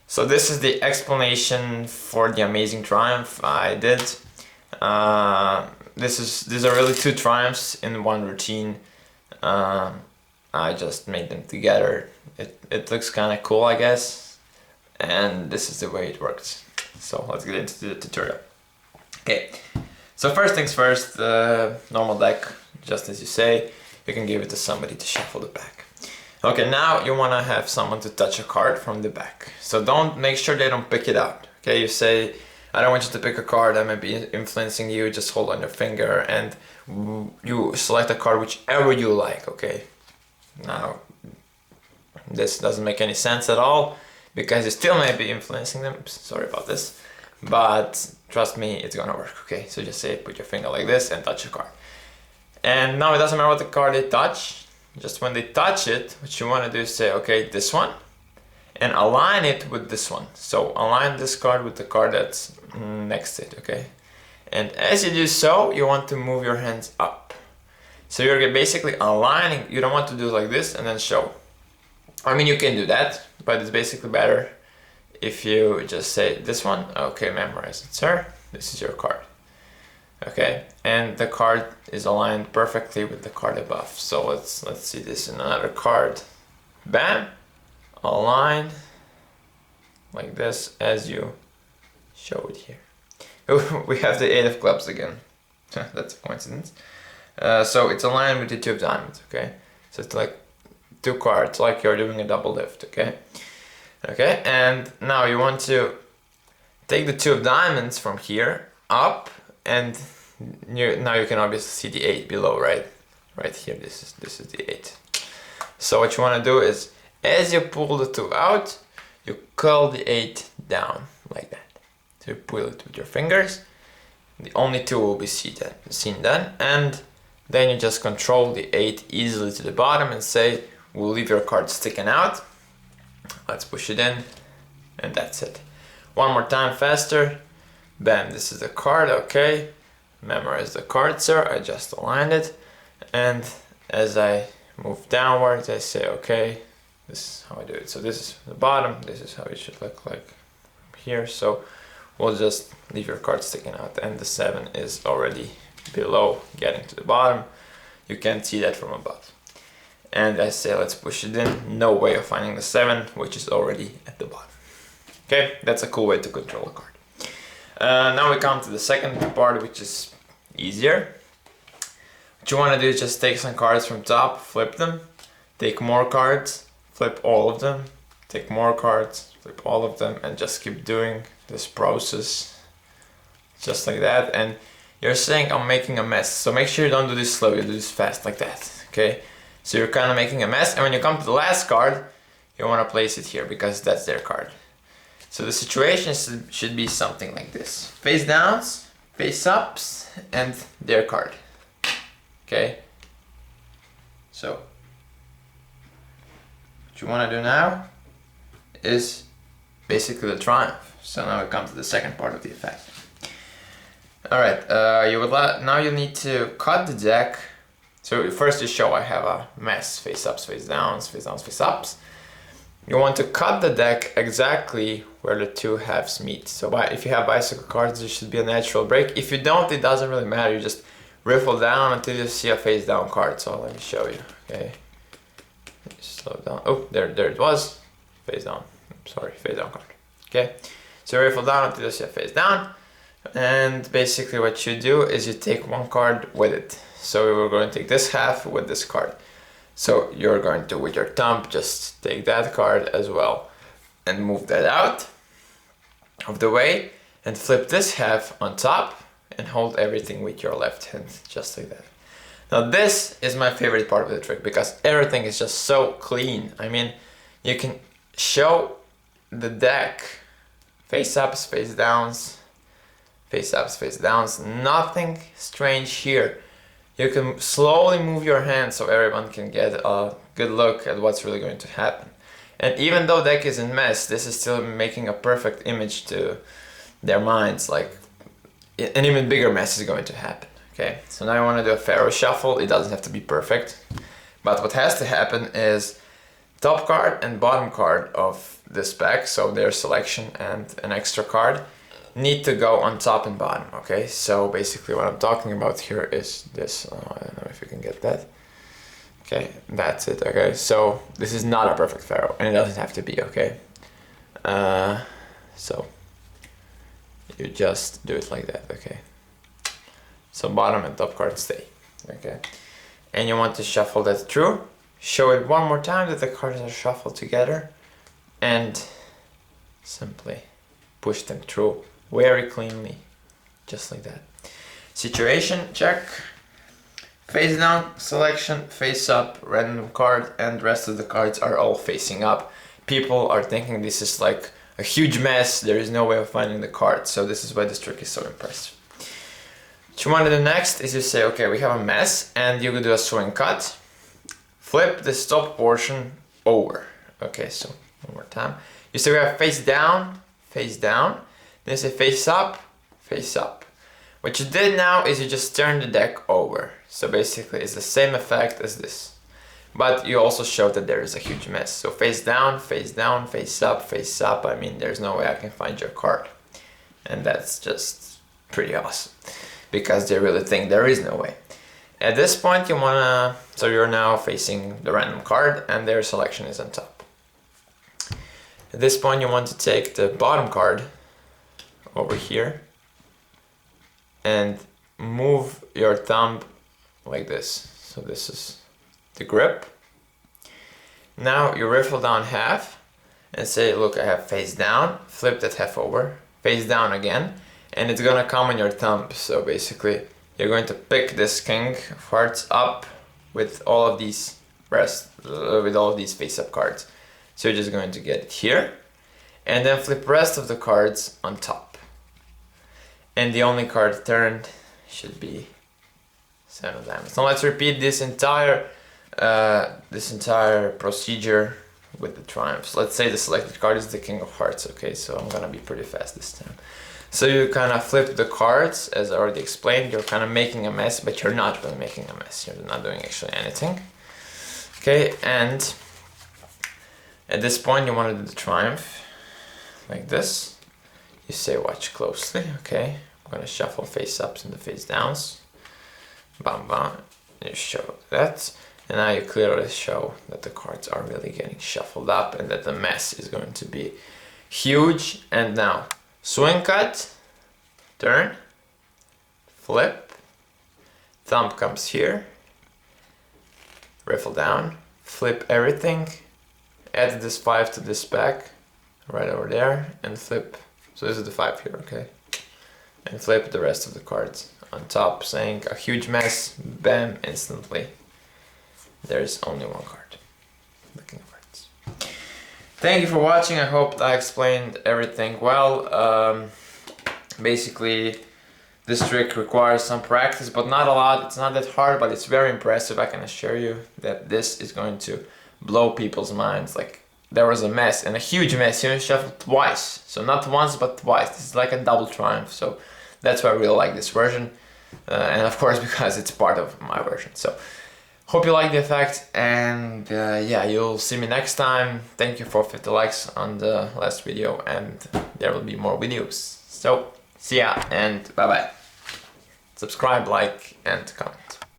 So this is the explanation for the amazing triumph I did. These are really two triumphs in one routine. I just made them together. It looks kind of cool, I guess. And this is the way it works. So let's get into the tutorial. Okay, so first things first, normal deck, just as you say, you can give it to somebody to shuffle the back. Okay, now you want to have someone to touch a card from the back. So make sure they don't pick it out. Okay, you say, I don't want you to pick a card that might be influencing you, just hold on your finger and you select a card whichever you like, okay? Now, this doesn't make any sense at all because you still may be influencing them. Oops, sorry about this. But trust me, it's gonna work, okay? So just say, put your finger like this and touch a card. And now it doesn't matter what the card they touch, just when they touch it, what you wanna do is say, okay, this one, and align it with this one. So align this card with the card that's next to it, okay? And as you do so, you want to move your hands up. So you're basically aligning, you don't want to do like this and then show. I mean, you can do that, but it's basically better if you just say this one, okay, memorize it, sir, this is your card. Okay, and the card is aligned perfectly with the card above. So let's see this in another card. Bam, align like this as you show it here. We have the 8 of clubs again. That's a coincidence. So it's aligned with the 2 of diamonds, okay? So it's like 2 cards, like you're doing a double lift, okay? Okay, and now you want to take the 2 of diamonds from here up, and now you can obviously see the 8 below, right? Right here, this is the 8. So what you want to do is, as you pull the 2 out, you curl the 8 down like that. So you pull it with your fingers. The only 2 will be seen then, and then you just control the 8 easily to the bottom and say, we'll leave your card sticking out. Let's push it in, and that's it. One more time faster. Bam, this is the card, okay. Memorize the card, sir. I just aligned it. And as I move downwards, I say, okay, this is how I do it. So this is the bottom, this is how it should look like here. So we'll just leave your card sticking out, and the 7 is already below, getting to the bottom. You can't see that from above. And I say, let's push it in. No way of finding the 7, which is already at the bottom. Okay, that's a cool way to control a card. Now we come to the second part, which is easier. What you want to do is just take some cards from top, flip them, take more cards, flip all of them, take more cards, flip all of them, and just keep doing this process just like that. And you're saying, I'm making a mess. So make sure you don't do this slow, you do this fast like that, okay? So you're kind of making a mess, and when you come to the last card, you want to place it here because that's their card. So the situation should be something like this. Face downs, face ups, and their card. Okay? So, what you want to do now is basically the triumph. So now we come to the second part of the effect. Alright, now you need to cut the deck. So first you show I have a mess, face ups, face downs, face downs, face ups. You want to cut the deck exactly where the 2 halves meet. So if you have bicycle cards, there should be a natural break. If you don't, it doesn't really matter. You just riffle down until you see a face down card. So let me show you, okay? Slow down. Oh, there it was. Face down. Sorry, face down card. Okay? So riffle down until you see a face down. And basically what you do is you take one card with it. So we're going to take this half with this card. So you're going to, with your thumb, just take that card as well and move that out of the way and flip this half on top and hold everything with your left hand, just like that. Now this is my favorite part of the trick because everything is just so clean. I mean, you can show the deck face ups, face downs, face ups, face downs, nothing strange here. You can slowly move your hand so everyone can get a good look at what's really going to happen. And even though deck is in mess, this is still making a perfect image to their minds, like an even bigger mess is going to happen. Okay, so now I want to do a pharaoh shuffle. It doesn't have to be perfect, but what has to happen is top card and bottom card of this pack, so their selection and an extra card, need to go on top and bottom, okay? So basically what I'm talking about here is this, I don't know if you can get that. Okay, that's it, okay? So this is not a perfect pharaoh, and it doesn't have to be, okay? So you just do it like that, okay? So bottom and top card stay, okay? And you want to shuffle that through, show it one more time that the cards are shuffled together, and simply push them through very cleanly, just like that. Situation check. Face down, selection, face up, random card, and the rest of the cards are all facing up. People are thinking this is like a huge mess, there is no way of finding the cards, so this is why this trick is so impressive. What you want to do next is you say, okay, we have a mess, and you could do a swing cut. Flip this top portion over. Okay, so one more time. You say we have face down, then you say face up, face up. What you did now is you just turn the deck over. So basically it's the same effect as this. But you also showed that there is a huge mess. So face down, face up, face up. I mean, there's no way I can find your card. And that's just pretty awesome. Because they really think there is no way. At this point you wanna, so you're now facing the random card and their selection is on top. At this point you want to take the bottom card over here and move your thumb like this. So this is the grip. Now you riffle down half and say, look, I have face down, flip that half over, face down again, and it's gonna come on your thumb. So basically you're going to pick this king of hearts up with all of these face up cards. So you're just going to get it here and then flip rest of the cards on top. And the only card turned should be 7 of diamonds. Now let's repeat this entire procedure with the triumphs. Let's say the selected card is the king of hearts, okay? So I'm gonna be pretty fast this time. So you kind of flip the cards, as I already explained. You're kind of making a mess, but you're not really making a mess. You're not doing actually anything. Okay, and at this point you want to do the triumph like this. You say, watch closely, okay? I'm gonna shuffle face ups and the face downs. Bam bam, you show that. And now you clearly show that the cards are really getting shuffled up and that the mess is going to be huge. And now, swing cut, turn, flip, thumb comes here, riffle down, flip everything, add this 5 to this pack, right over there, and flip. So this is the 5 here, okay? And flip the rest of the cards on top, saying a huge mess, bam, instantly. There's only one card, the king of hearts. Thank you for watching. I hope I explained everything well. Basically, this trick requires some practice, but not a lot. It's not that hard, but it's very impressive. I can assure you that this is going to blow people's minds. Like, there was a mess, and a huge mess. You shuffled twice, so not once but twice. This is like a double triumph, so that's why I really like this version. And of course, because it's part of my version. So hope you like the effect, and yeah, you'll see me next time. Thank you for 50 likes on the last video, and there will be more videos. So see ya, and bye bye. Subscribe, like, and comment.